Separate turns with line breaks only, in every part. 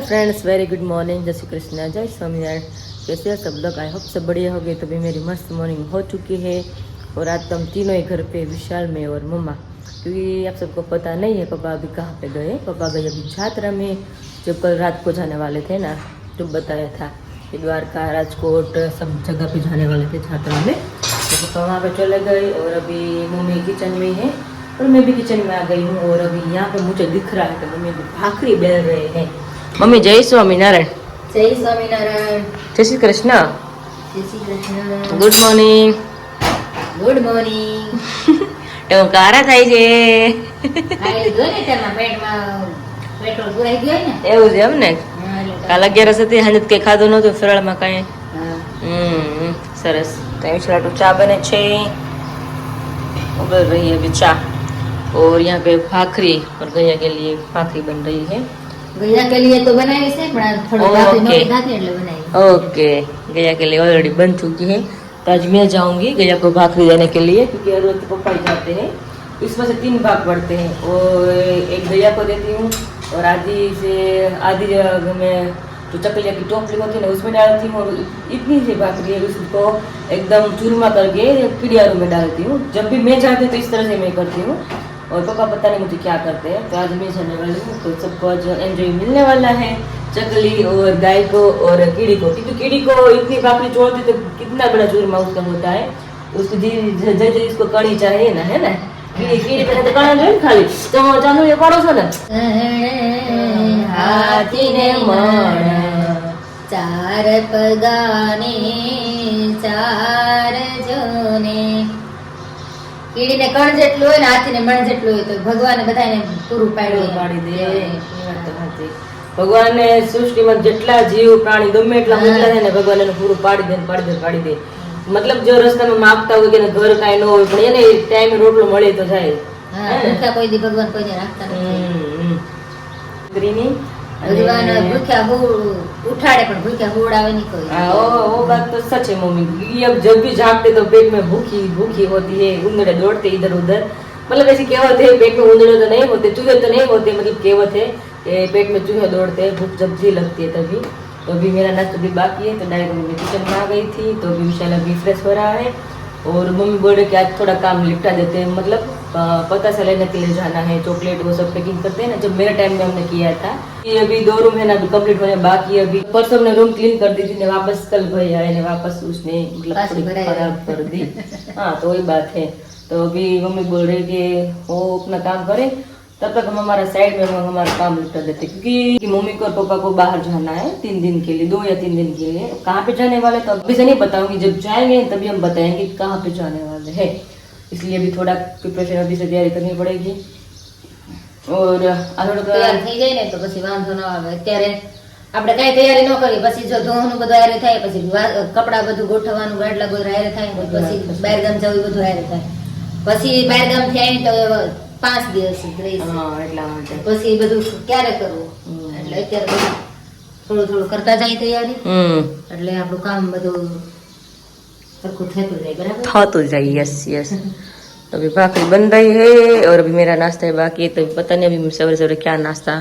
Friends, very good morning. जय श्री कृष्ण, जय स्वामीनारायण। कैसे हैं सब लोग? आई होप सब बढ़िया हो गए। तो भी मेरी मस्त मॉर्निंग हो चुकी है और आज तो हम तीनों ही घर पे, विशाल में और मम्मा, क्योंकि आप सबको पता नहीं है पापा अभी कहाँ पे गए। पापा गए अभी छात्रा में, जो कल रात को जाने वाले थे ना, जो बताया था कि द्वारका, राजकोट सब जगह पे जाने वाले थे छात्रा में। तो पापा वहाँ पे चले गए और अभी मम्मी किचन में है और मैं भी किचन में आ गई हूँ। और अभी यहाँ पे मुझे दिख रहा है कि मम्मी भाखरी बेल रहे हैं। मम्मी जय स्वामीनारायण।
जय स्वामीनारायण।
जय श्री कृष्ण।
जय Shri Krishna.
Good morning.
Good morning.
એવું કારા થાય છે?
ખાઈ લીધું ને તેમાં પેટમાં પેટ્રોલ પુરાઈ ગયો ને,
એવું છે એમ ને?
હા, એટલે
કાલ 11 હતી, હાજે કઈ ખાધું નહોતું ફરાળમાં કાંઈ?
હા।
સરસ। तो विशाल चाय बने छे, उबल रही है अभी चाय। और यहाँ पे भाखरी और गैया के लिए भाखरी बन रही है।
गैया के लिए तो बनाई है, પણ થોડું ભાખરી નોખી ખાતી એટલે બનાई।
ओके, गैया के लिए ऑलरेडी बन चुकी है। तो आज मैं जाऊंगी गैया को भाखरी देने के लिए, क्योंकि रोज तो पापा ही जाते हैं। इसमें से 3 भाग पड़ते हैं और एक गैया को देती हूँ और आधी जगह में जो चकलिया की टोपली होती है ना उसमें डालती हूँ। और इतनी सी भाखरी है उसको एकदम चूरमा करके किडियारू में डालती हूँ। जब भी मैं जाती हूँ तो इस तरह से मैं करती हूँ और पापा पता नहीं मुझे क्या करते हैं। तो आज मैं जाने वाली हूँ, तो सबको आज एंजॉय मिलने वाला है, चकली और गाय को और कीड़ी को। क्योंकि कीड़ी को इतनी भाखरी छोड़ती तो कितना बड़ा चूरमा उसका होता है। उसको जैसे इसको कड़ी चाहिए ना, है ना? कीड़ी तो कड़ा जो खाली तो जानो ये पड़ो छो ना हाथी ने मण
ચાર પગાને ચાર જોને। કીડીને કણ જેટલું હોય ને હાથીને મણ જેટલું હોય તો ભગવાને બધાને પૂરું
પાડી દે। એ વાત તો સાચી। ભગવાને સૃષ્ટિમાં જેટલા જીવ પ્રાણી ગમે એટલા મોકલા છે ને, ભગવાન એને પૂરું પાડી દે। મતલબ જો રસ્તામાં માગતા હોય કે ઘર કાંઈ ન હોય પણ એને ટાઈમે રોટલો મળે તો જાય।
ભૂખ્યા કોઈ દી ભગવાન કોઈને રાખતા નથી।
ગ્રીની
ભગવાન ભૂખ્યા उठाड़े पर भूखा हुड़ावे नहीं कोई।
वो बात तो सच है मम्मी। ये अब जब भी जागते तो पेट में भूखी होती है, उंदड़े दौड़ते इधर उधर। मतलब ऐसी कहावत है, पेट में उंदड़े तो नहीं होते, चूहे तो नहीं होते, मतलब कहावत है कि पेट में चूहे दौड़ते हैं, भूख जब भी लगती है तभी। तो अभी मेरा नाश्ता भी बाकी है, तो डायरेक्ट मम्मी किचन में आ गई थी। तो अभी विशाल अभी फ्रेश हो रहा है और मम्मी बोल रहे कि आज थोड़ा काम निपटा देते हैं, मतलब पता से लेने के लिए जाना है, चॉकलेट वो सब पैकिंग करते हैं ना, जब मेरे टाइम में हमने किया था। ये अभी 2 रूम है ना, अभी कंप्लीट होने बाकी। अभी परसों हमने रूम क्लीन कर दी थी ने, वापस कल भाई आए ने वापस उसने मतलब थोड़ी खराब कर दी। हाँ, तो वही बात है। तो अभी मम्मी बोल रही कि वो अपना काम करे, तब तक हम हमारा साइड में हम हमारा काम निपटा देते, क्योंकि मम्मी को और पापा को बाहर जाना है 3 दिन के लिए, 2 या 3 दिन के लिए। कहाँ पे जाने वाले तो अभी से नहीं बताऊंगी, जब जाएंगे तभी हम बताएंगे कहाँ पे जाने वाले हैं। इसलिए भी थोड़ा प्रिपरेशन अभी से तैयारी करनी पड़ेगी। और
તૈયાર થઈ જાય ને તો પછી વાંધો ન આવે। અત્યારે આપણે કાંઈ તૈયારી ન કરી, પછી જો ધોવાનું બધું હારે થાય, પછી કપડા બધું ગોઠવવાનું, ગાડલા બધું હારે થાય, પછી બહાર ગામ જવું બધું હારે થાય, પછી બહાર ગામ થી આવીને તો 5 દિવસ રહીશ,
એટલા માટે
પછી બધું ક્યારે કરવું। એટલે અત્યારે બધું થોડું કરતા જાય તૈયારી, એટલે આપણું કામ બધું સરખું થતું જાય। બરાબર
થતું જાય। यस। तो अभी भाखरी बन रही है और अभी मेरा नाश्ता है बाकी। तो पता नहीं अभी सवेरे सवेरे क्या नाश्ता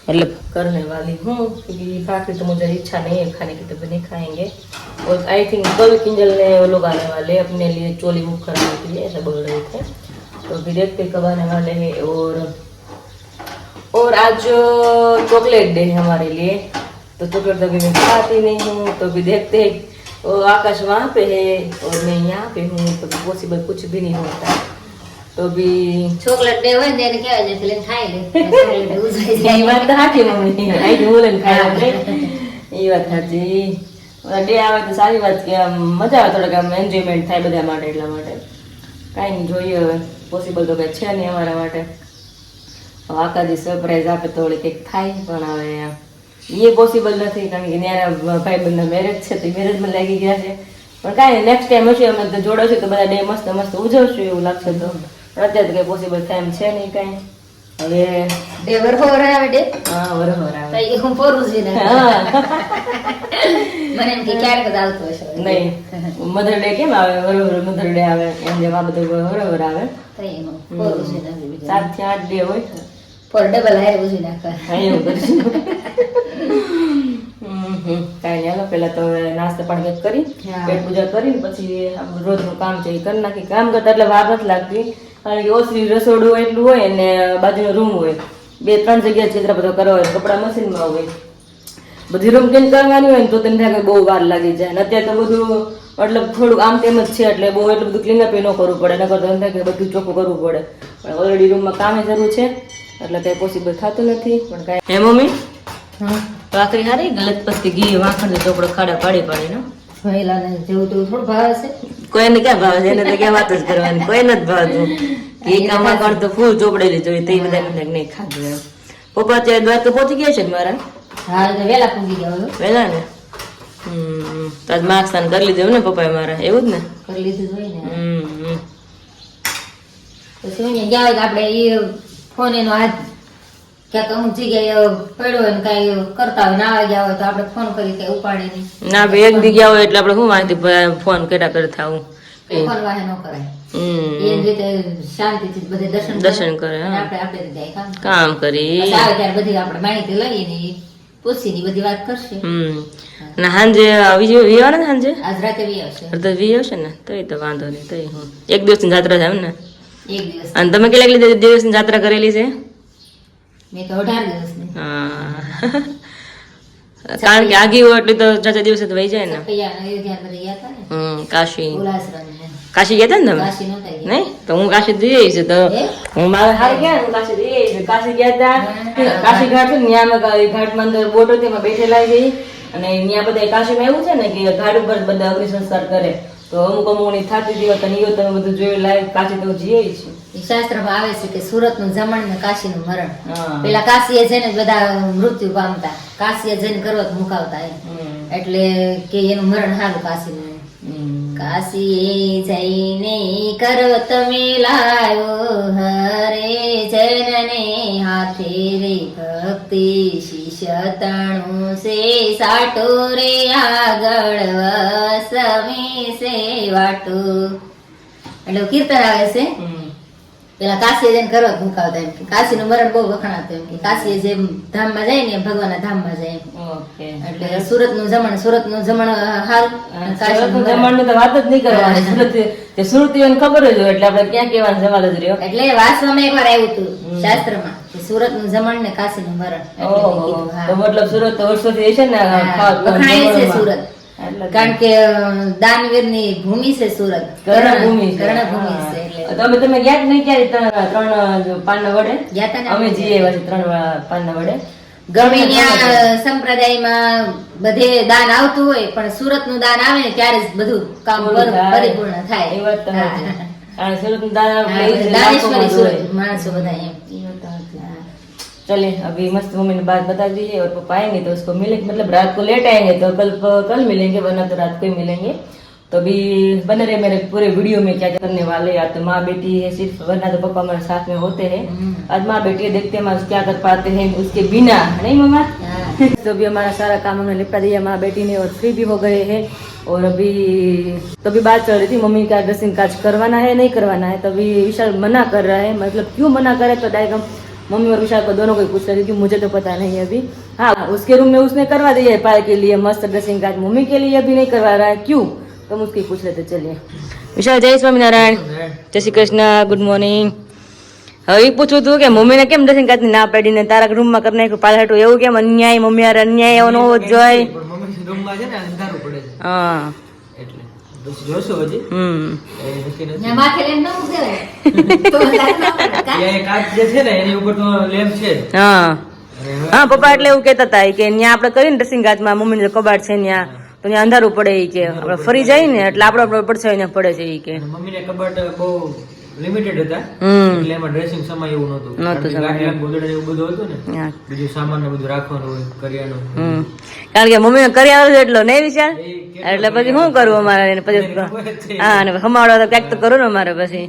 मतलब करने वाली हूँ, क्योंकि भाखरी तो मुझे इच्छा नहीं है खाने की, तो भी नहीं खाएंगे। और आई थिंक कल किंजल ने वो लोग आने वाले अपने लिए चोली बुक कराने के लिए, ऐसा बोल रहे थे। तो अभी देखते कब आने वाले हैं। और आज चॉकलेट डे है हमारे लिए, तो चॉकलेट तो अभी मैं खाती नहीं हूँ। तो अभी देखते हैं, वो आकाश वहाँ पे है और मैं यहाँ पे हूँ, तो पॉसिबल कुछ भी नहीं होता। तो अभी
ચોકલેટ ડે હોય ને એને કહેવાય છે એટલે ખાઈ લે।
ये बात तो हाथी मम्मी आई बोलन खाया ये बात हाथी डे આવે તો સારી વાત કે આમ મજા આવે, થોડુંક આમ એન્જોયમેન્ટ થાય બધા માટે, એટલા માટે કાંઈ નહીં જોઈએ। હવે પોસિબલ તો કંઈ છે નહીં અમારા માટે। આકાજી સરપ્રાઈઝ આપે તો વળી કંઈક થાય, પણ હવે એ પોસિબલ નથી, કારણ કે ત્યારે ભાઈબંધના મેરેજ છે, તો મેરેજમાં લાગી ગયા છે। પણ કાંઈ નહીં, નેક્સ્ટ ટાઈમ હશે અમે તો જોડાશું તો બધા ડે મસ્ત મસ્ત ઉજવશું એવું લાગશે તો। પણ અત્યારે તો કંઈ પોસિબલ થાય એમ છે નહીં કાંઈ। હવે
ડે વરહોર આવે ડે,
હા વરહોર આવે
તો હું પોરું છે ને મને એમ કે ક્યારેક જ આવતો હશે।
નહીં, મધર ડે કેમ આવે, વરહોર મધર ડે આવે એમ જેમ આ બધું વરહોર આવે।
તો એમાં પોરું છે ને
7 થી 8 ડે હોય,
પર ડબલ હારે ઉજી નાખવા।
એવું કરીશું। કાંઈ નહીં, હાલો પેલા તો હવે નાસ્તા પાણી કંઈક કરી
હા.
પેટ પૂજા કરીને પછી આપણું રોજનું કામ છે એ કરી નાખી. કામ કરતા એટલે વાર નથી લાગતી, કારણ કે ઓછી રસોડું એટલું હોય ને બાજુનો રૂમ હોય, 2-3 જગ્યાએ ચિત્ર બધો કરવા હોય, કપડા મશીનમાં હોય, બધી રૂમ ક્લીન કરવાની હોય ને તો તેને થાય કે બહુ વાર લાગી જાય. અને અત્યારે તો બધું મતલબ થોડુંક આમ તેમ જ છે એટલે બહુ એટલું બધું ક્લીનઅપ ન કરવું પડે, નકર તો એમ થાય કે બધું ચોખ્ખું કરવું પડે. પણ ઓલરેડી રૂમમાં કામે જરૂર છે એટલે કંઈ પોસિબલ થતું નથી. પણ કાંઈ હે મમ્મી ભાખરી હારી ગલત પસ્તી ઘી વાખણ ચોપડો ખાડા પાડી પાડીને
ભઈલાને જેવું તેવું થોડું ભાવે છે.
કોઈને ક્યાં ભાવે છે, એને તો ક્યાં વાત જ કરવાની, કોઈ નથી ભાવતું. ઘી કામમાં કણ તો ફૂલ ચોપડેલી જોઈએ તો એ બધા નહીં ખાધું એમ. પપ્પા અત્યારે દ્વારકા પહોંચી ગયા છે ને મારા?
હા એટલે વહેલા પૂગી ગયા હવે.
વહેલા ને તો આજ માર્ક સ્નાન કરી લીધું ને પપ્પાએ મારા, એવું જ ને?
કરી લીધું જ હોય ને.
હમ.
પછી અહીંયા ગયા હોય તો આપણે એ ફોન એનો હાથ ક્યાંક અમુક જગ્યાએ પડ્યો હોય ને કાંઈ કરતા હોય નાવા ગયા હોય તો આપણે ફોન કરી કઈ ઉપાડે નહીં.
ના ભાઈ એક દી ગયા હોય એટલે આપણે શું માહિતી ફોન કર્યા કરતા આવું.
ફોન વાહે ન કરાય.
હમ.
એ રીતે શાંતિથી બધે
દર્શન કરે, હા.
આપણે આપણે રીતે કામ
કામ કરી.
પછી આવે ત્યારે બધી આપણે માહિતી લઈએ ને ઈ પૂછીને ઈ બધી વાત કરશે.
અને સાંજે વી આવે ને સાંજે
આજ રાતે વી આવશે.
અડધો વી આવશે ને તોય તો વાંધો નહીં, તોય હું એક દિવસની જાત્રા છે એમ ને?
એક દિવસ
અને તમે કેટલા દિવસની જાત્રા કરેલી છે?
મેં તો 18 દિવસની.
હા. કારણ કે આગી હોય એટલે તો 4 દિવસે તો વહી જાય ને.
સપૈયા ને અયોધ્યા બધે ગયા હતા ને.
કાશી
ઉલાસરન ને.
કાશી ગયા હતા ને તમે?
કાશી નહોતા ગયા.
નહીં તો હું કાશી જઈ આવી છું, તો
હે?
હું મારા હારે ગયા ને હું કાશી જઈ આવી છું. કાશી ગયા હતા, કાશી ઘાટ છે ને ત્યાં અમે ઘાટમાં અંદર બોટ હતી એમાં બેઠેલા જઈ, અને ત્યાં બધા કાશીમાં એવું છે ને કે ઘાટ ઉપર બધા અગ્નિ સંસ્કાર કરે, તો અમુક ની થતી હતી વખત ઈયો તમે બધું જોયું લાઈવ. કાશી તો જઈ આવી છું.
ઈ શાસ્ત્રમાં આવે છે કે સુરતનું જમણ ને કાશીનું મરણ.
હા.
પેલા કાશીએ જઈને જ બધા મૃત્યુ પામતા, કાશીએ જઈને કરવત મુકાવતા એમ. એટલે કે એનું મરણ સારું કાશીનું. કાશીએ જઈને કરવત મેલાયો, હરે જનને હાથે રે ભક્તિ, શિષ્ય તણું સે સાટો રે આગળ વસમી સે વાટો. એટલે કીર્તન આવે છે. પેલા કાશીએ જઈને કરવત મુકાવતા એમ કે કાશીનું મરણ બહુ વખણાતું એમ કે કાશીએ જેમ ધામમાં જાય ને એમ ભગવાનના ધામમાં જાય એમ.
ઓકે.
એટલે સુરતનું જમણ હારું અને કાશીનું મરણ.
જમણની તો વાત જ નહીં કરવાની. સુરત સુરતીઓને ખબર જ હોય એટલે આપણે ક્યાં કહેવાનો સવાલ જ રહ્યો.
એટલે વાંચવામાં એકવાર આવ્યું હતું શાસ્ત્રમાં કે સુરતનું જમણ ને કાશીનું મરણ. એટલે મેં
ઓહો.
કીધું, હા.
તો મતલબ સુરત તો વર્ષોથી છે ને
વખણાય છે સુરત.
એટલે
કારણ કે દાનવીરની ભૂમિ છે સુરત.
કર્ણભૂમિ છે.
કર્ણભૂમિ છે એટલે
તમે ગયા જ નહીં ક્યારે? 3 પાનના વડે
ગયા તા ને
અમે જઈએ એવા છે 3 પાનના વડે.
ગમે ત્યાં સંપ્રદાયમાં બધે દાન આવતું હોય પણ સુરતનું દાન આવે ને ત્યારે જ બધું કામ પરિપૂર્ણ થાય.
એ વાત તમારી છે. કારણ સુરતનું દાન આપણે એ જ
દાનેશ્વરી
લાખોમાં
સુરત
હોય.
માણસો બધા એમ.
ये होता है। चलिए अभी मस्त मम्मी ने बात बता दी है, और पापा आएंगे तो उसको मिलेंगे, मतलब रात को लेट आएंगे तो कल मिलेंगे, वरना तो रात को ही मिलेंगे. तो अभी बने रहे मेरे पूरे वीडियो में क्या क्या करने वाले हैं. तो माँ बेटी है सिर्फ, वरना तो पापा हमारे साथ में होते हैं. आज माँ बेटी है, देखते हैं हम क्या कर पाते हैं उसके बिना, नहीं मम्मा? तो अभी हमारा सारा काम हमने निपटा दिया माँ बेटी ने, और फ्री भी हो गए हैं. और अभी तो अभी बात चल रही थी मम्मी का ड्रेसिंग काज करवाना है नहीं करवाना है. तो अभी विशाल मना कर रहा है, मतलब क्यों मना करे तो डायरेक्ट हम मम्मी और विशाल को दोनों को ही पूछ रहे थे, क्योंकि मुझे तो पता नहीं है अभी. हाँ, उसके रूम में उसने करवा दिया है पायल के लिए मस्त ड्रेसिंग काज, मम्मी के लिए अभी नहीं करवा रहा है, क्यों? तो हम उसकी पूछ रहे थे. चलिए विशाल, जय स्वामीनारायण, जय श्री कृष्ण, गुड મોર્નિંગ. હવે એ પૂછવું હતું કે મમ્મીને કેમ ડ્રેસિંગ કાજની ના પાડીને તારા રૂમમાં કરી નાખ્યું પાલ હાટું, એવું કેમ અન્યાય? મમ્મી યાર અન્યાય એવો ન હોવો જ જોઈએ.
મમ્મી રૂમમાં છે ને અંધારું પડે છે
હા
એટલે પછી જોશું હજી એ નક્કી નથી.
ત્યાં માથે લઈને ન ઉભેવાય. તો લાગ ના પડે, કાં?
ત્યાં એક કાચ જે છે ને એની ઉપર તો લેમ્પ છે જ.
હા
અને હવે
હા પપ્પા એટલે એવું કહેતા હતા કે ત્યાં આપણે કરીને ડ્રેસિંગ કાચમાં મમ્મીનું જે કબાટ છે ત્યાં તો ત્યાં અંધારું પડે એ કે આપણે ફરી જાય ને એટલે આપણો પડછાયો ને પડે છે એ કે.
અને મમ્મીને કબાટ બહુ લિમિટેડ હતા એટલે એમાં ડ્રેસિંગ સમાય એવું નહોતું.
નહોતું
કારણ કે ગાંઠિયા, ગોદડા ને એવું બધું હતું ને,
હા.
બીજું સામાન ને બધું રાખવાનું હોય, કરિયાણું.
કારણ કે મમ્મીને કરી આવે છે એટલો નહીં વિચાર,
એ કેટલું
એટલે પછી શું કરવું અમારે એને પછી
ખબર જ છે.
હા અને ખમાડવા તો ક્યાંક તો કરું ને અમારે પછી.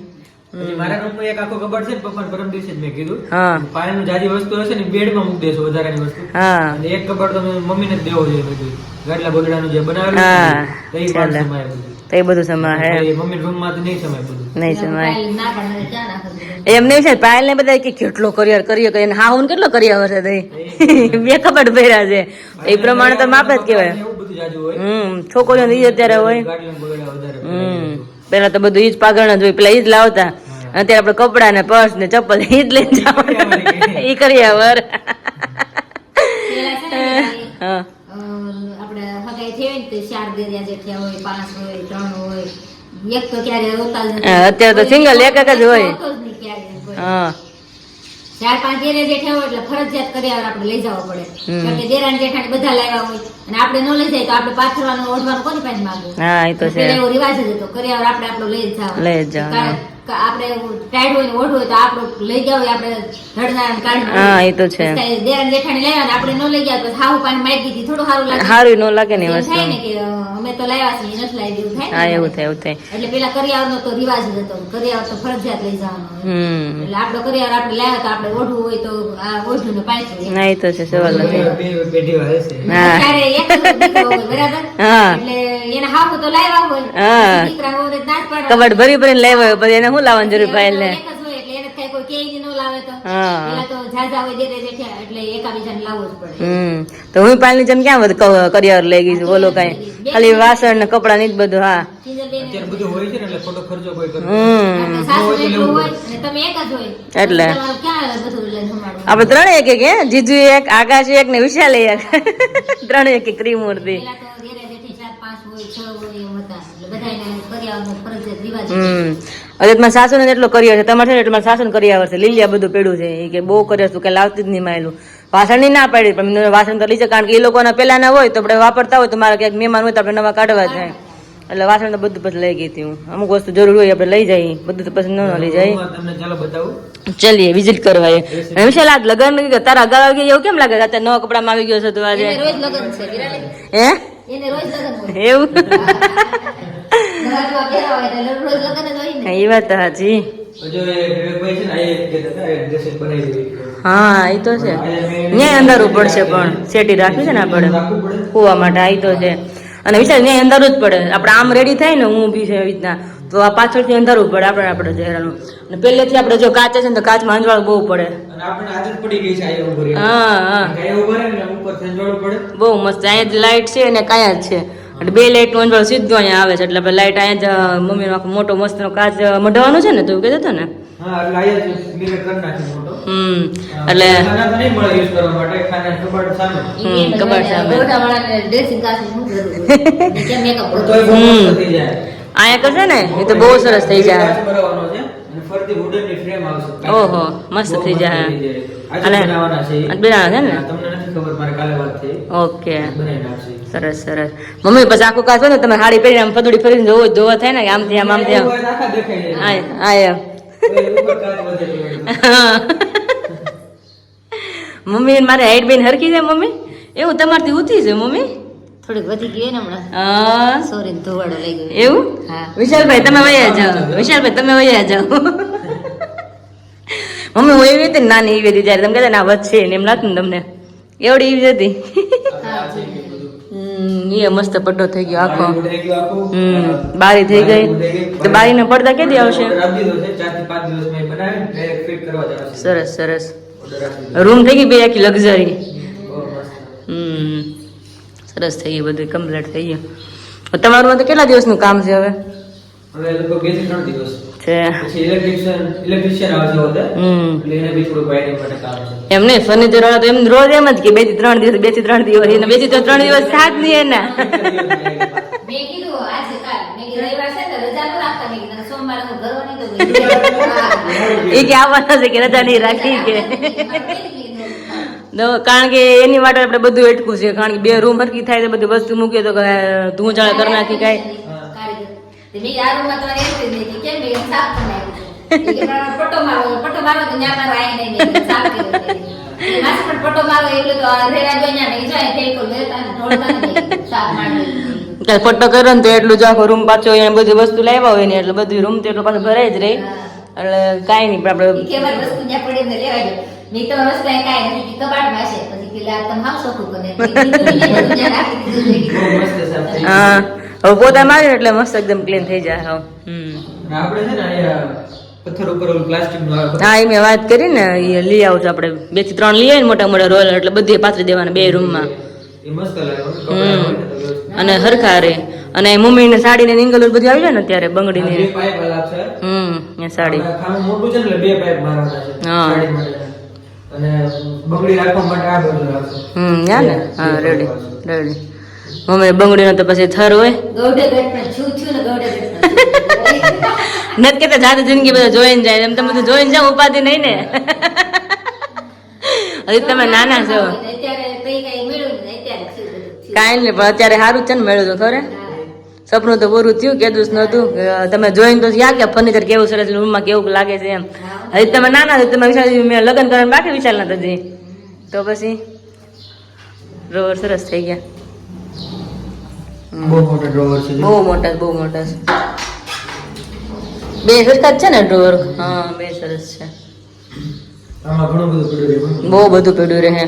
પછી મારા રૂમમાં એક આખો કબાટ છે ને, પપ્પાને પરમ દિવસે જ મેં કીધું
હા
પાયાનું જાજી વસ્તુ હશે ને બેડમાં મૂકી દેશો વધારાની વસ્તુ.
હા
અને એક કબાટ તો મમ્મીને જ દેવો જોઈએ બધું, ગાટલા ગોદડાનું જે બનાવેલું
હા,
છે ને, તો એ પણ સમાય બધું.
તો એ બધું સમા હે.
એ મમ્મી રૂમમાં તો નહીં સમાય બધું.
નહીં સમાય.
પાયલ ના પાડે તો ક્યાં નાખે બધું?
એમ નહીં છે પાયલ ને બધા કે કેટલો કરિયર કરીને હા હું કેટલો કરિયર છે દઈ બે કપડ પહેર્યા છે એ પ્રમાણે તો માપે જ કહેવાય.
એવું બધું જાજુ હોય.
છોકરીઓ ઈ અત્યારે હોય.
ગાડીઓ બગાડ્યા વધારે.
પેલા તો બધું ઈ જ પાગણ જ હોય, પેલા ઈ જ લાવતા. અત્યારે આપડે કપડા ને પર્સ ને ચપ્પલ ઈ જ લઈને જવાનું ઈ કરિયાવર.
પેલા છે ને
હા
આપણે હગાઈ થઈ હોય ને તો 4 દેરિયા જેઠિયા હોય, 5 હોય, 3 હોય, એક તો ક્યારે હોતા જ નથી.
અત્યારે તો સિંગલ એક જ હોય.
હોતો જ નહીં ક્યારે કોઈ.
હા
4-5 દેરિયા જેઠિયા હોય એટલે ફરજિયાત કરિયાવર આપણે લઈ જવા પડે. કારણ કે દેરાણી જેઠાણી બધા લાવ્યા હોય અને આપણે ન લઈ જાય તો આપણે પાથરવાનું ઓઢવાનું કોની પાસે માંગવું?
હા એ તો છે.
પેલા એવો રિવાજ જ હતો, કરિયાવર આપણે આપણો લઈ જ જવાનો.
લઈ જ જવાનો.
આપણે ટાઈડ હોય ને ઓઢ હોય તો આપણું લઈ ગયા હોય આપણે ધડનારાને કાઢી
હા એ તો છે.
દેરાણી જેઠાણી લાવ્યા ને આપણે ન લઈ ગયા તો હાવ પાણી માગી દીધી થોડું સારું લાગે.
સારું ન લાગે ને
એમ
વસ્તુ.
થાય ને કે અમે તો લાવ્યા છીએ નથી લાવી દેવું થાય
હા
ને.
એવું થાય એવું થાય.
એટલે પેલા કરિયાવરનો તો રિવાજ જ હતો, કરિયાવર તો ફરજિયાત લઈ જવાનો હોય. એટલે આપણો કરિયાવર આપણે લાવ્યા તો આપણે ઓઢવું હોય તો આ ઓઢું ને પાછું
ના એ તો છે સવાલ નથી.
બે પેઢીઓ હશે.
હા.
અત્યારે એક જ દીકરો હોય બરાબર.
હા.
એટલે એને હાવ તો લાવ્યા હોય.
હા.
દીકરા હોય ના જ પાડે.
કબડ ભરી ભરીને લેવાય પછી એને શું લાવવાની જરૂર પાયલ ને.
એક જ હોય એટલે એને કઈ કોઈ કેય ન લાવે તો.
હા.
પેલા તો ઝાઝા હોય દેરે જેઠિયા એટલે એકાબીજાને લાવવું જ પડે.
તો હું પાયલ ની જેમ ક્યાં બધું કરિયર લઈ ગઈ છું બોલો કઈ ખાલી વાસણ ને કપડા ની જ બધું. હા
કિંજલબેન
અત્યારે બધું હોય છે ને એટલે ખોટો ખર્ચો કોઈ કરે.
આપણે સાસુ એટલું હોય અને તમે એક જ હોય
એટલે.
તમારું ક્યાં બધું લઈને સંભાળવાનું?
આપડે ત્રણે એક એક હે જીજુ એક આકાશ એક ને વિશાલ એક ત્રણે એક એક ત્રિમૂર્તિ.
પેલા તો દેરે જેઠી 4-5 હોય 6 હોય એમ હતા એટલે બધાયને કરિયાવરનો ફરજિયાત રિવાજ હતો.
હવે મારા સાસુ ને એટલો કરિયર છે તમારે છે ને એટલે મારા સાસુ ને કરિયાવર છે લીલિયા બધું પેડું છે એ કે બહુ કરિયર તું કે લાવતી જ નહીં માયલું વાસણ ની ના પાડી પણ મેં વાસણ તો લીધે કારણ કે એ લોકોના પેલા ના હોય તો આપણે વાપરતા હોય તો મારા ક્યાંક મહેમાન હોય તો આપણે નવા કાઢવા થાય એટલે વાસણ તો બધું પછી લઈ ગઈ હતી હું. અમુક વસ્તુ જરૂર હોય આપણે લઈ જઈએ બધું તો પછી ન લઈ જાય.
હું તમને ચાલો બતાવું.
ચલીએ વિઝિટ કરવા વિશાલ આજ લગન તારા અગાઉ આવી ગયા એવું કેમ લાગે અત્યારે નવા કપડામાં આવી ગયો છે તું આજે?
એને રોજ લગન છે વિરાલી.
હે
એને રોજ લગન હોય.
એવું
નવા પહેરા હોય એટલે રોજ લગન જ હોય ને.
એ વાત તો સાચી.
જો એ વિવેકભાઈ છે ને આ એક કહેતા હતા એ ડ્રેસ બનાવી દેવી.
હા એ તો છે ન્યાય અંધારું પડશે પણ સેટી રાખવી છે ને આપણે
રાખવું પડે.
કુવા માટે આ ઈ તો છે અને વિચાર ન્યાય અંધારું જ પડે આપણે આમ રેડી થાય ને હું ઊભી છે એવી રીતના તો આ પાછળથી અંધારું પડે આપણે ચહેરાનું અને પહેલેથી આપણે જો કાચ છે ને તો કાચમાં અંજવાળ બહુ પડે.
અને આપણે આદત પડી ગઈ છે આ ઉભરી.
હા હા
આ ઉભરે ને ઉપર સંજવાળું પડે.
બહુ મસ્ત અહીંયા જ લાઇટ છે અને કાયા જ છે એટલે બે લાઇટનું અંજવાળ સીધું અહીંયા આવે છે એટલે આપણે લાઇટ અહીંયા જ મમ્મીનો આખો મોટો મસ્તનો કાચ મઢવાનો છે ને તો એવું કહેતો હતો ને.
હા એટલે આયા જ મિરર કરી નાખી મોટો.
એટલે
ખાના તો નહીં મળે યુઝ કરવા માટે ખાના કબાટ સામે.
કબાટ સામે.
ગોટાવાળાને ડ્રેસિંગ કાચની શું જરૂર હોય? ને કેમ મેકઅપ
તો
કરતો?
એ બહુ મસ્ત થઈ જાય.
અહીંયા કરશે ને એ તો બહુ સરસ થઈ જાય.
કાચ ભરાવાનો છે અને ફરતી વુડનની ફ્રેમ આવશે.
ઓહો મસ્ત થઈ જાય.
આજે બનાવવાના છે એ.
આજે બનાવવાના છે ને?
હા, તમને નથી ખબર મારે કાલે વાત થઈ.
ઓકે
બનાવી નાખશે.
સરસ સરસ મમ્મી પછી આખું કાચ હોય ને તમે સાડી પહેરીને આમ ફદુડી ફરીને જોવા થાય ને કે આમથી આમ આમથી આમ
એવું હોય તો આખા દેખાય જાય.
આયા
તો એ ઉપર કાચ વધે એટલું.
મમ્મી ને મારે હાઈટ બેન હરકી છે મમ્મી એવું તમારથી ઊંચી છે મમ્મી
થોડીક વધી ગઈ ને હમણાં.
હા
સોરી ધોવાડો લઈ ગયો.
એવું
હા.
વિશાલભાઈ તમે વયા જાઓ વિશાલભાઈ તમે વયા જાઓ મમ્મી હું એવી હતી ને નાની એવી હતી જયારે તમે કહેતા ને આ વધશે ને એમ લાગતું ને તમને એવડી એવી જ હતી
આ છે કે બધું.
એ મસ્ત પટ્ટો થઈ ગયો આખો
બારી ઉડાઈ ગયું આખું.
બારી થઈ ગઈ
ઉડાઈ ગઈ.
તો બારીના પડદા કેદી આવશે?
ઓર્ડર આપી દીધો છે 4 થી 5 દિવસમાં એ બનાવીને direct fit કરવા જવાશે.
સરસ સરસ
ઓર્ડર આપી દીધો.
રૂમ થઈ ગઈ બે આખી લક્ઝરી.
બહુ મસ્ત.
સરસ થઈ ગયું બધું કમ્પ્લીટ થઈ ગયું. તમારું તો કેટલા દિવસનું કામ છે હવે?
હવે લગભગ 2 થી 3 દિવસ
છે
પછી ઇલેક્ટ્રિશિયન આવશે હોતે એટલે એને બી થોડું વાયરિંગ માટે કામ છે.
એમ નહીં ફર્નિચર વાળા તો એમ રોજ એમ જ કે 2 થી 3 દિવસ 2 થી 3 દિવસ એને 2 થી 3 દિવસ સાથ નહીં એના
મેં કીધું આજે કાલ મેં કીધું રવિવાર છે તો રજા ન રાખતા મેં કીધું સોમવારે હું ઘરવાની તો ગઈ.
એ કે આવવાના છે કે રજા નહીં રાખી કે કારણ કે એની માટે આપણે બધું એટકું છે કારણ કે 2 રૂમ હરકી થાય તો બધી વસ્તુ મૂકીએ તો તું ચાલે કરી નાખી કાંઈ
મેં આ રૂમમાં તમારે એમ કહી દીધી કેમ મેં સાફ કરી નાખ્યું છે. પટ્ટો મારો તો ન્યા મારો આઈ નહીં સાફ કરી દીધી. માસે પણ પટ્ટો મારો એટલે તો રેવા જો ન્યા નહીં જાય ફેંકો લેતા ને ઢોળતા નહીં સાફ મારી
પટ્ટો કર્યો ને તો એટલું જ આખો રૂમ પાછો એને બધી વસ્તુ લાવ્યા હોય ને એટલે બધું રૂમ તો એટલો પાછો ભરાઈ જ રહી એટલે કાંઈ નહીં પણ આપણે
કેવા વસ્તુ ન્યા પડી ને લેવા જાય મેં તો વસ્તુ કાંઈ નથી કબાટમાં છે પછી પેલા તમે હાવ શોખું કરે
બહુ મસ્ત સાફ થઈ ગયું.
હા હવે પોતા માર્યું એટલે મસ્ત એકદમ ક્લીન થઈ જાય હવે.
અને આપણે છે ને અહીંયા પથ્થર ઉપર ઓલું પ્લાસ્ટિક નું આવે
હા એ મેં વાત કરી ને એ લઈ આવું છું આપણે 2 થી 3 લઈ આવીને મોટા મોટા રોલ એટલે બધી પાથરી દેવાના 2 રૂમમાં
એ મસ્ત લાગે કપડા હોય ને તો વ્યવસ્થિત.
અને હરખા રે અને મમ્મી ને સાડી ને નિંગલ બધું આવી જાય ને અત્યારે બંગડી
બે
ની
પાઇપ વાળા છે
એ સાડી
આપણે ખાનું મોટું છે ને એટલે 2 પાઇપ મારવાના છે
હા.
સાડી માટે અને બંગડી રાખવા માટે આ બધું રાખશે
યા ને હા રેડી રેડી મમ્મી બંગડી નો તો પછી થર હોય
ગૌડે ગઢમાં છું ને ગૌડે ગઢમાં
નથી કેતા જાતે જિંદગી બધા જોઈને જાય એમ તમે બધું જોઈને જાવ ઉપાધિ નહીં ને હજી તમે નાના છો
અત્યારે કઈ કઈ મેળવ્યું ને અત્યારે શું બધું થયું.
કાંઈ નહીં પણ અત્યારે સારું છે ને મેળવું તો ખરે સપનું તો પૂરું થયું કીધું જ નતું તમે જોઈને તો યા કે ફર્નિચર કેવું સરસ રૂમમાં કેવું લાગે છે એમ હજી તમે નાના છો તમે વિચાર મેં લગ્ન કરવાનું બાકી વિચાર નતા હજી તો પછી ડ્રોવર સરસ થઈ ગયા
બહુ મોટા ડ્રોવર છે
બહુ મોટા છે 2 સરખા જ છે ને ડ્રોવર હા 2 સરસ છે
આમાં ઘણું બધું પડ્યું છે
બહુ બધું પડ્યું રહે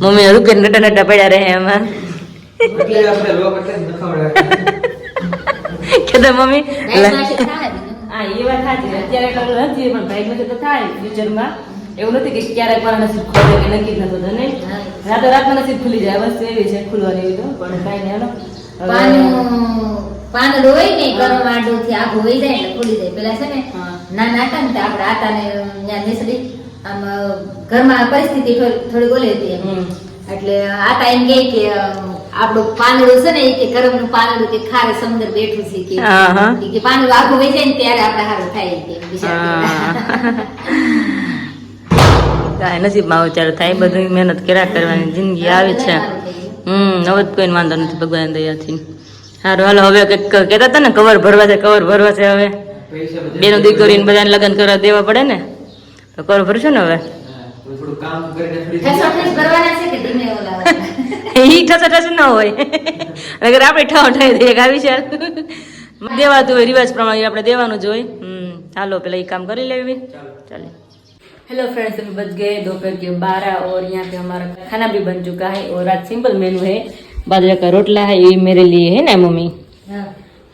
મમ્મી રૂપિયા નટા નટા પડ્યા રહે એમાં
એટલે આપણે લોક એટલે જ નખાવડાવે
કે તો મમ્મી
ભાઈ માટે થાય ને.
હા એ વાત સાચી છે. અત્યારે એટલું નથી પણ ભાઈ માટે તો થાય ફ્યુચરમાં એવું નથી કે ક્યારેક મારા નસીબ ખોલે કે નક્કી જ નતું નહીં રાતો રાતમાં નસીબ ખુલી જાય વસ્તુ એવી છે ખુલવાની એવી તો પણ કાંઈ નહીં હાલો
પાંદડું હોય ને ગરમ આડું થી આખું હોય જાય એટલે ખુલી જાય પેલા છે ને
હા.
નાના હતા ને તો આપણે આતા ને ત્યાં નેસડી આમ ઘરમાં પરિસ્થિતિ થોડી ઓલી હતી એમ.
હમ.
એટલે આતા એમ કહે કે આપણું પાંદડું છે ને એ કે ગરમનું પાંદડું કે ખારે સમુદ્ર બેઠું છે કે
હા, હા.
ઈ કે પાંદડું આખું હોય જાય ને ત્યારે આપણે સારું થાય કે બિચારા
કાંઈ નસીબમાં આવું ત્યારે થાય બધું મહેનત કર્યા કરવાની જિંદગી આવી છે હવે તો કોઈને વાંધો નથી ભગવાન દયાથી સારું હાલો હવે કંઈક કહેતા હતા ને કવર ભરવા છે હવે
પૈસા બધા
બેનો દીકરીને બધાને લગ્ન કરવા દેવા પડે ને તો કવર ભરશું ને હવે
થોડું કામ કરીને થોડી
ઠસઠસ ભરવાના છે કે ધીમે ઓલા
ઈ ઠસ ના હોય અગર આપણે ઠાવ ઠાઈ દઈએ આવી છે દેવાતું હોય રિવાજ પ્રમાણે આપણે દેવાનું જ હોય ચાલો પેલા એ કામ કરી લેવી ચાલે हेलो फ्रेंड्स अभी बज गए दोपहर के 12 और यहाँ पे हमारा खाना भी बन चुका है और आज सिंपल मेनू है बाजरा का रोटला है ये मेरे लिए है ना मम्मी
હા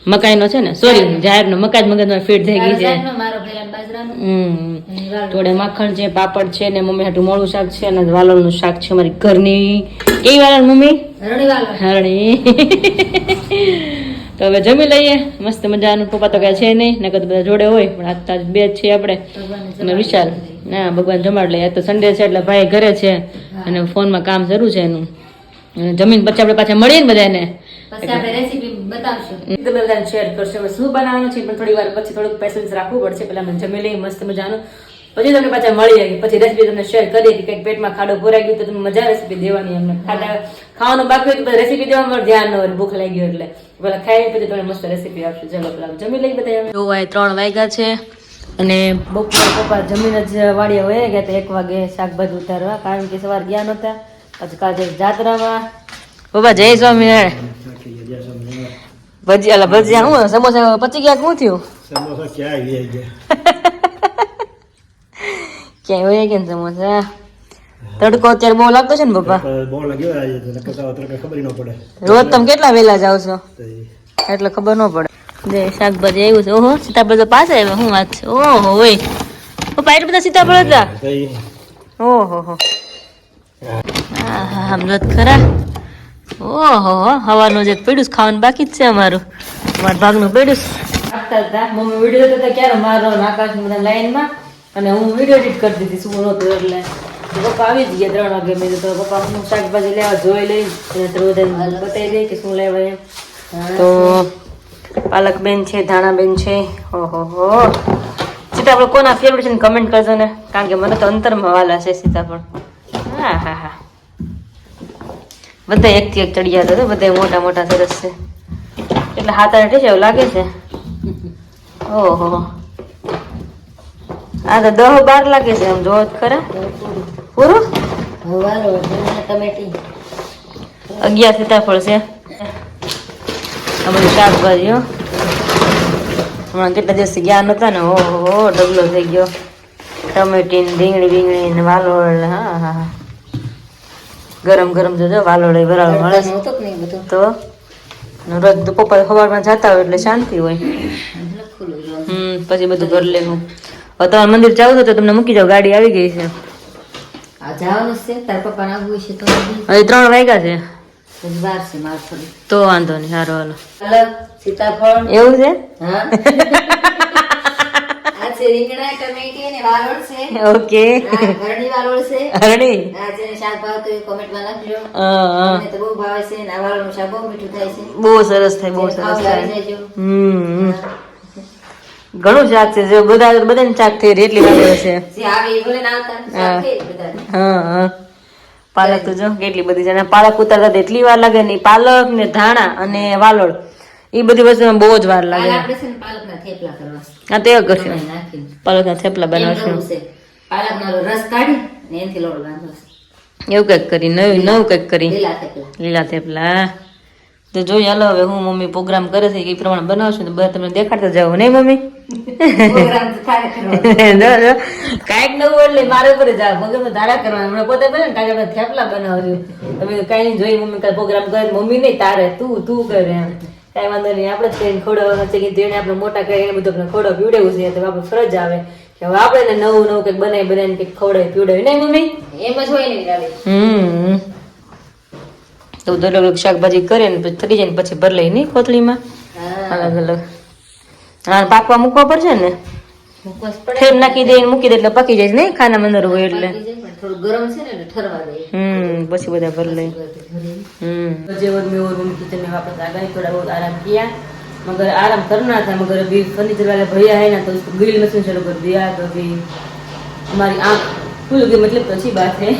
મકાઈ નો છે ને સોરી જાહેર નો મકાઈ મગજ ફીટ થઈ ગઈ છે
મારો પેલા બાજરાનો
થોડે માખણ છે પાપડ છે ને મમ્મી હાટું મોળું શાક છે અને વાલોળ નું શાક છે અમારી ઘરની કેવી વાલોળ મમ્મી
રણીવાલ
હરણી તો હવે જમી લઈએ મસ્ત મજાનું પપ્પા તો કઈ છે નહીં નકર તો બધા જોડે હોય પણ આજ બે જ છીએ આપણે અને વિશાલ ના ભગવાન જમાડ લે તો સન્ડે છે એટલે ભાઈ ઘરે છે અને ફોનમાં કામ શરૂ છે એનું અને જમીન પછી આપણે પાછા મળીએ ને બધાને
પછી આપણે રેસીપી બતાવશું
તમે બધાને શેર કરશો હવે શું બનાવવાનું છે પણ થોડી વાર પછી થોડુંક પેશન્સ રાખવું પડશે પેલા મને જમી લઈએ મસ્ત મજાનું પછી તમને પાછા મળીએ પછી રેસીપી તમને શેર કરીએ કે કંઈક પેટમાં ખાડો ભરાઈ ગયું તો તમે મજા રેસીપી દેવાની અમને ખાવાનું બાકી હોય તો રેસીપી દેવામાં ધ્યાન ન હોય ભૂખ લાગી એટલે પેલા ખાઈ પછી તમને મસ્ત રેસીપી આપશું ચાલો પેલા જમી લઈ બધા જોવાય 3 વાગ્યા છે અને બપોર પપ્પા જમીન જ વાડીએ વયા ગયા તો 1 વાગે શાકભાજી ઉતારવા કારણ કે સવાર ગયા નહોતા પછી કાલે જાત્રામાં પપ્પા જય સ્વામિનારાયણ ભજીયા હું સમોસા પચી ગયા શું થયું
સમોસા ક્યાં આવી ગયા
ક્યાંય હોય ગયા ને સમોસા તડકો અત્યારે બહુ લાગતો છે ને પપ્પા
બહુ લાગ્યો આજે તો નકર તો અત્યારે ખબર ન પડે
રોજ તમે કેટલા વહેલા જાવ છો
તો
એટલે ખબર ન પડે જે શાકભાજી આવ્યું છે ઓહો સીતાફળ તો પાસે આવ્યા શું વાત છે ઓહો હોય પપ્પા એટલા બધા સીતાફળ હતા ઓહો હો હા સમજત ખરા ઓહો હવાનું જે પડ્યું ખાવાનું બાકી જ છે અમારું ભાગનું પડ્યું મમ્મી વિડીયો તો ક્યારે મારો આકાશ બધા લાઈનમાં અને હું વિડીયો એડિટ કરતી હતી શું નહોતું એટલે પપ્પા આવી જ ગયા 3 વાગે મેં તો પપ્પા હું શાકભાજી લેવા જોઈ લઈ બધાને બતાવી દઈ કે શું લેવા એમ તો પાલક બેન છે ધાણા બેન છે ઓહો હો સીતાફળ કોના ફેવરેટ છે ને કમેન્ટ કરજો ને કારણ કે મને તો અંતરમાં વાલા છે સીતાફળ હા હા હા બધા એકથી એક ચડિયા હતા બધા મોટા મોટા સરસ છે એટલે હાથ આઠે છે એવું લાગે છે ઓહો આ તો 10-12 લાગે છે આમ જોવો જ ખરા પૂરું
હવાલો ટમેટી
11 સીતાફળ છે આ બધું શાકભાજી હો હમણાં કેટલા દિવસ ગયા નતા ને ઓહો ડગલો થઈ ગયો ટમેટી ને રીંગણી ને વાલોળ હા હા હા ગરમ ગરમ જોજો વાલોળ વરાળ મળે છે
નહોતો કે નહીં બધું
તો રોજ પપ્પા સવારમાં જતા હોય એટલે શાંતિ હોય.
ખુલ્લું રહ્યું.
પછી બધું ઘર લેવું. હવે તમારે મંદિર જાવ તો તમને મૂકી જાવ, ગાડી આવી ગઈ છે.
આ જવાનું છે તાર પપ્પા ના આવવું છે તો
હવે 3 વાગ્યા છે
પછી વાર છે માર થોડી.
તો વાંધો નહીં. સારું હાલો.
કલર સીતાફળ
એવું છે?
હા આ છે રીંગણા ટમેટી ને વાલોળ છે.
ઓકે.
હા ઘરડી વાલોળ છે.
હરણી.
આ જેને શાક ભાવતું હોય કોમેન્ટમાં લખજો.
હા.
મને તો બહુ ભાવે છે ને આ વાલોળનું શાક બહુ મીઠું થાય છે.
બહુ સરસ થાય, બહુ
જેને
સરસ
ખાવું
થાય.
આવી જજો.
ઘણું શાક છે, જો બધાને શાક થઈ રહી એટલી વાગે છે.
જે આવે એ ભલે ના આવતા શાક થઈ બધાને.
હા. પાલક તો જો કેટલી બધી છે, અને પાલક ઉતારતા તો એટલી વાર લાગે નહીં. પાલક ને ધાણા અને વાલોળ એ બધી વસ્તુમાં બહુ જ વાર
કાલે
લાગે.
આપણે છે ને પાલકના થેપલા કરવા
હા તે કરશું.
ટમેટા નાખીને.
પાલકના થેપલા
એમ
બનાવશું.
કરવું છે. પાલકનો રસ કાઢી ને એનાથી લોટ બાંધવો છે.
એવું કંઈક કરી, નવું કંઈક કરી.
લીલા થેપલા.
લીલા થેપલા. તો જોઈએ હાલો હવે હું મમ્મી પ્રોગ્રામ કરે છે એ પ્રમાણે બનાવશું તો બધા તમને દેખાડતા જાવ નહીં મમ્મી?
પ્રોગ્રામ તો તારે કરવાનો.
કાંઈક નવું એટલે મારે ઉપર જ આવે. મગજમાં ધારા કરવાના. હમણાં પોતે બોલે ને કાંઈ આપણે થેપલા બનાવશું. તમે તો કાંઈ નહીં જોઈ મમ્મી કાંઈ પ્રોગ્રામ કરે, મમ્મી નહીં તારે તું કરે એમ. કાંઈ વાંધો નહીં, આપણે જ કરીને ખવડાવવાનું છે કે જેને આપણે મોટા કરીને એને બધું આપણે ખવડાવ પીવડાવવું છે તો આપણે ફરજ આવે કે હવે આપણે એને નવું કંઈક બનાવીને કંઈક ખવડાવી પીવડાવી નહીં મમ્મી?
એમ જ હોય ને વિરાલી.
તો અલગ અલગ શાકભાજી કરે ને પછી થઈ જાય ને પછી ભર લઈ નહીં કોથળીમાં
હા
અલગ અલગ. હા પાકવા મૂકવા પડશે ને,
મુકવાસ પડે.
ઠેમ નાખી દે મૂકી દે એટલે પકી જાય નહીં ખાના અંદર હોય એટલે.
પાકી જાય પણ થોડું ગરમ છે ને એટલે ઠરવા દે.
પછી બધા ભર લઈ. बजे और मैं और रूम किचन में वापस आ गए, थोड़ा बहुत आराम किया, मगर आराम करना था, मगर अभी फर्नीचर वाले भैया है ना तो उसको ग्रिल मशीन शुरू कर दिया, तो अभी हमारी आँख खुल गई, मतलब तो अच्छी बात है।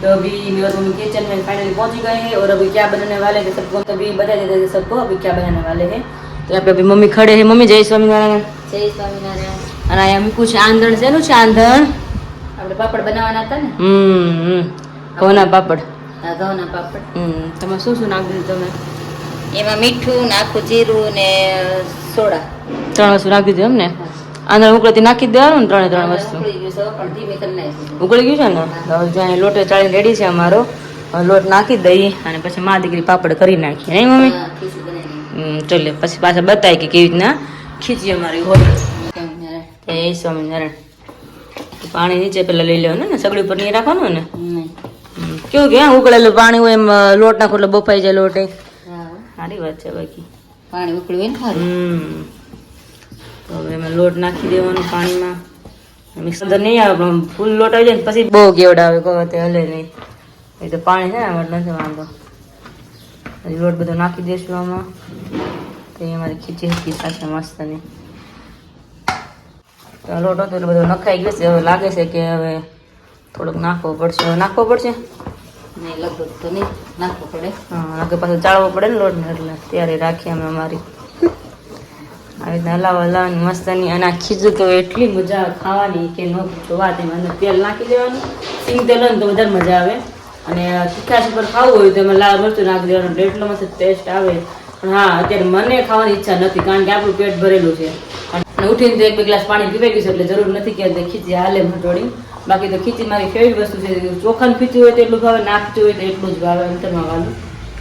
तो अभी मैं और मम्मी किचन में फाइनली पहुंच गए हैं और अभी क्या बनाने वाले हैं सबको तो अभी बता देते हैं सबको अभी क्या बनाने वाले हैं। तो यहाँ पे अभी मम्मी खड़े हैं, मम्मी जय स्वामीनारायण।
જય સ્વામિનારાયણ.
અને અહીંયા અમી કુછ આંધણ છે નું છે આંધણ
આપણે પાપડ બનાવવાના હતા ને.
ઘઉંના પાપડ.
આ ઘઉંના પાપડ.
તમે શું શું નાખી દીધું તમે?
એમાં મીઠું નાખું, જીરું ને સોડા.
3 વસ્તુ નાખી દીધું એમ ને? અંદર ઉકળતી નાખી જ દેવાનું ને 3 વસ્તુ.
ઉકળી ગયું છે પણ ધીમે કરી નાખ્યું.
ઉકળી ગયું છે ને? હવે જ્યાં લોટે ચાળીને રેડી છે અમારો, હવે લોટ નાખી દઈએ અને પછી મા દીકરી પાપડ કરી નાખીએ નહીં મમ્મી?
હા, ખીચડી બનાવી.
ચાલે પછી પાછા બતાય કે કેવી રીતના ખીચી અમારી હોય.
સ્વામિનારાયણ.
એ સ્વામિનારાયણ. પાણી નીચે પેલા લઈ લેવાનું ને, સગડી પર નહીં રાખવાનું ને?
નહીં.
કેવું કે ઉકળેલું પાણી હોય એમ લોટ નાખો એટલે બફાઈ જાય લોટ.
હા,
સારી વાત છે બાકી.
પાણી ઉકળ્યું હોય ને સારું.
તો હવે એમાં લોટ નાખી દેવાનું પાણીમાં. મિક્સ અંદર નહીં આવે પણ ફૂલ લોટ આવી જાય ને પછી બહુ કેવડા આવે, કહો તે હલે નહીં. એ તો પાણી છે ને આમાં નથી વાંધો. પછી લોટ બધો નાખી દઈશું આમાં, તો એ અમારી ખીચી હકી થશે મસ્તની. તો લોટ હતો એટલે બધો નખાઈ ગયો છે, હવે લાગે છે કે હવે થોડોક નાખવો પડશે. હવે નાખવો પડશે?
નહીં, લગભગ તો નહીં નાખવું પડે.
હા, આગળ પાછું ચાળવો પડે ને લોટને, એટલે ત્યારે રાખીએ અમે અમારી આવી રીતના હલાવવાની મસ્તની. અને આ ખીચું તો એટલી મજા આવે ખાવાની કે ન પૂછો વાત. એમાં અંદર તેલ નાખી દેવાનું, સિંગ તેલ હોય ને તો વધારે મજા આવે. અને તીખાશ ઉપર ખાવું હોય તો એમાં લાલ મરચું નાખી દેવાનું, એટલો મસ્ત ટેસ્ટ આવે. પણ હા અત્યારે મને ખાવાની ઈચ્છા નથી કારણ કે આપણું પેટ ભરેલું છે અને ઉઠીને તો 1-2 ગ્લાસ પાણી પીવાઈ ગયું છે એટલે જરૂર નથી કે ખીચી હાલે મટોડી. બાકી તો ખીચી મારી ફેવરિટ વસ્તુ છે. ચોખાની ખીચી હોય તો એટલું ભાવે, ના ખીચી હોય તો એટલું જ ભાવે, અંતરમાં વાળું.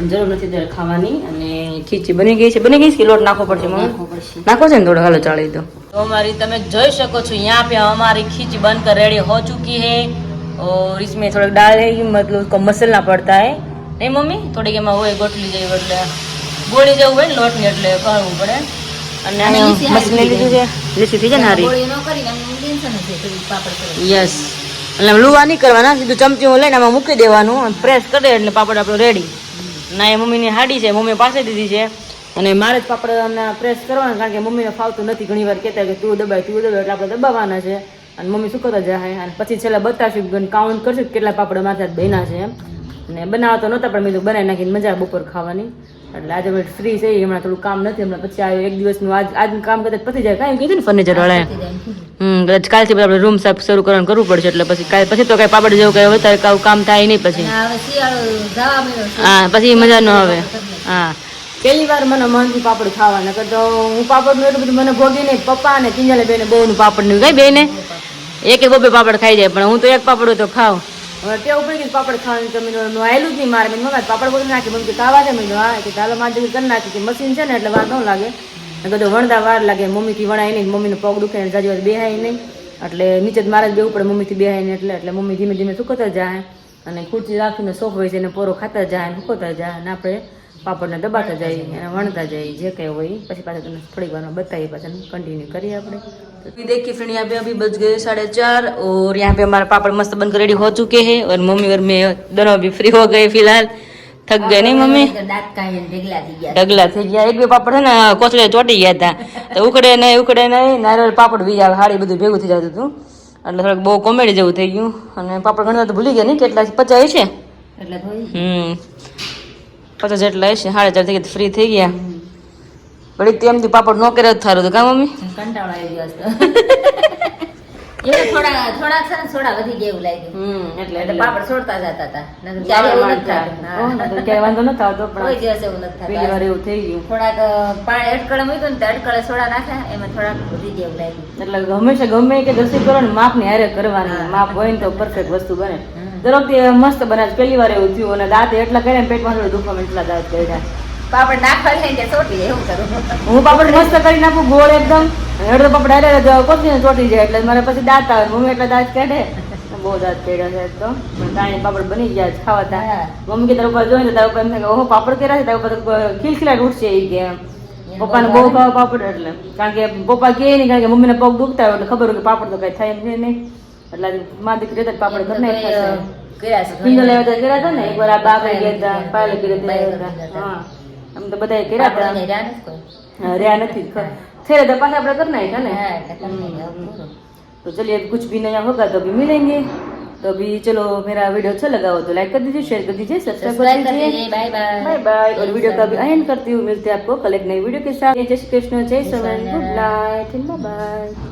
જરૂર નથી ત્યારે ખાવાની. અને ખીચી બની ગઈ છે. બની ગઈ છે કે લોટ નાખવો પડશે?
નાખવું પડશે.
નાખો છે ને થોડો, હાલો ચાળી દો. तो हमारी તમે જોઈ શકો છો यहाँ पे हमारी खींच बनकर रेडी हो चुकी है और इसमें थोड़ा डाल है मतलब उसको मसलना पड़ता है नहीं मम्मी? થોડીક એમાં હોય ગોટલી જેવું એટલે ગોળી જેવું હોય ને લોટની એટલે કરવું પડે. અને મસલી લીધું છે, લીસી થઈ જાય ને હારી.
ગોળી ન કરીને આમ ટેન્શન નથી થોડી પાપડ કરે.
યસ, એટલે લુવા નહીં કરવાના, સીધું ચમચી લઈને આમાં મૂકી દેવાનું અને પ્રેસ કરી દે એટલે પાપડ આપણો રેડી. ના એ મમ્મીની હાડી છે, મમ્મી પાસે દીધી છે અને મારે જ પાપડ પ્રેસ કરવાના કારણ કે મમ્મીને ફાવતું નથી. ઘણી વાર કહેતા કે તું દબાય એટલે આપણે દબાવવાના છે અને મમ્મી શું કરતા જાય અને પછી છેલ્લા બતાવશું, કાઉન્ટ કરશું કેટલા પાપડ માથે બન્યા છે એમ. અને બનાવવા તો નહોતા પણ મેં તો બનાવી નાખીને મજા બપોર ખાવાની. એટલે આજે અમે ફ્રી છે, હમણાં થોડું કામ નથી, હમણાં પછી આવ્યો 1 દિવસનું આજનું કામ કદાચ પતી જાય. કાંઈ કીધું ને ફર્નિચર વાળાએ કદાચ કાલથી આપણે રૂમ સાફ શરૂ કરવાનું કરવું પડશે એટલે પછી તો કાંઈ પાપડ જેવું કાંઈ વધારે કામ થાય નહીં પછી.
અને હવે શિયાળો જવા મળ્યો છે.
હા પછી મજા ન આવે. હા પહેલી વાર મને મનથી પાપડ ખાવાના કરતો હું પાપડનું એટલું બધું મને ભોગી નહીં. પપ્પા અને કિંજલે બેને બહુનું પાપડ નહીં કઈ બેને એક 2 પાપડ ખાઈ જાય પણ હું તો એક પાપડ તો ખાઉં. હવે ટેવ પડી ગઈ પાપડ ખાવાની, તો મેં આવેલું જ નહીં મારે. મેં મમ્મી પાપડ બોલી નાખી, મમ્મી ખાવા દે. મેં હા કે ચાલો મારી જગ્યાએ કરી નાખી, મશીન છે ને એટલે વાર ન લાગે. બધું વણતા વાર લાગે, મમ્મીથી વણાય નહીં, મમ્મીને પગ દુખે ને જાજી વાર બેહાય નહીં, એટલે નીચે જ મારે જ બેવું પડે મમ્મીથી બેહાય ને એટલે મમ્મી ધીમે ધીમે સુકવતા જાય અને ખુરશી રાખીને સોફ હોય છે એને પોરો ખાતા જાય ને સુકવતા જાય અને આપણે પાપડને દબાતા જઈએ અને વણતા જઈએ જે કંઈ હોય. પછી પાછા તમને થોડીક વારમાં બતાવીએ, પાછા कन्टिन्यू करिए આપણે. तो देखिए फ्रेंड यहाँ पे अभी बज गए 4:30 और यहाँ पे हमारा पापड़ मस्त बनकर रेडी हो चुके हैं और मम्मी और मैं दोनों अभी फ्री हो गए फिलहाल. थक गए नहीं मम्मी? ढगला થઈ ગયા. એક બે પાપડ છે ને કોથળે ચોટી ગયા હતા તો ઉકડે નહીં નારિયેળ પાપડ બીજા હાડી બધું ભેગું થઈ જતું હતું એટલે થોડુંક બહુ કોમેડી જેવું થઈ ગયું. અને પાપડ ગણતા તો ભૂલી ગયા નહીં કેટલા 50 છે
એટલે થોડી
50 જેટલા હશે. 4:30 થઈ ગયા, ફ્રી થઈ ગયા. ઘડીક તેમથી પાપડ ન કરે જ થારું તો કા મમ્મી?
કંટાળો આવી ગયો હતો એ થોડાક છે ને સોડા વધી ગયા એવું લાગ્યું. એટલે પાપડ છોડતા જતા હતા. નકર ક્યારે એવું નથી થતું.
હા, ક્યારે વાંધો ન થતો પણ
કોઈ દિવસ એવું નથી
પહેલી વાર
થતું.
એવું થઈ ગયું.
થોડાક પાણી અટકળે મૂક્યું ને તો અટકળે સોડા નાખ્યા, એમાં થોડાક વધી ગયા એવું લાગ્યું.
એટલે હંમેશા ગમે કે દસી કરો ને માપ ની હારે કરવાની. માપ હોય ને તો પરફેક્ટ વસ્તુ બને. દરેક મસ્ત બને. પહેલી વાર એવું થયું અને દાંત એટલા કર્યા પેટમાં થોડું દુખવા એટલા દાંત કર્યા.
પાપડ નાખવા લઈને કે ચોટી એવું કરું.
હું પાપડ મસ્ત કરી નાખું ગોળ એકદમ, અડધો પાપડ હારે કોથળીને ચોટી જાય એટલે મારે પછી દાંત આવે. મમ્મી એટલા દાંત કાઢે, બહુ દાંત કાઢ્યા છે તો તાણી પાપડ બની ગયા છે ખાવાતા. મમ્મી કે તારા ઉપર જોઈને તો તારા ઉપર એમ થાય કે ઓહો પાપડ કર્યા છે, તારા ઉપર ખીલખીલાટ ઉઠશે એ કે પપ્પાને બહુ ભાવ પાપડ. એટલે કારણ કે પપ્પા કે નહીં, કારણ કે મમ્મીને પગ દુખતા હોય એટલે ખબર હોય કે પાપડ તો કઈ થાય એમ છે નહીં. એટલે મા દીકરી રહેતા પાપડ કરી નાખ્યા છે. પિંડો લેવા તો કર્યા હતા ને એકવાર આ બા ગયા હતા, પાયલ કર્યા હતા. હા આમ તો બધા કર્યા હતા, રહ્યા નથી થેરે તો પાછા આપણે કરી નાખ્યા ને. तो चलिए अब कुछ भी नया होगा तो अभी मिलेंगे. तो अभी चलो मेरा वीडियो अच्छा लगा हो तो लाइक कर दीजिए, शेयर कर दीजिए, सब्सक्राइब कर दीजिए.
Bye bye
bye bye. और वीडियो का अभी एंड करती हूँ. मिलते हैं आपको कल एक नई वीडियो के साथ. जय श्री कृष्ण, जय Shri good night, bye bye.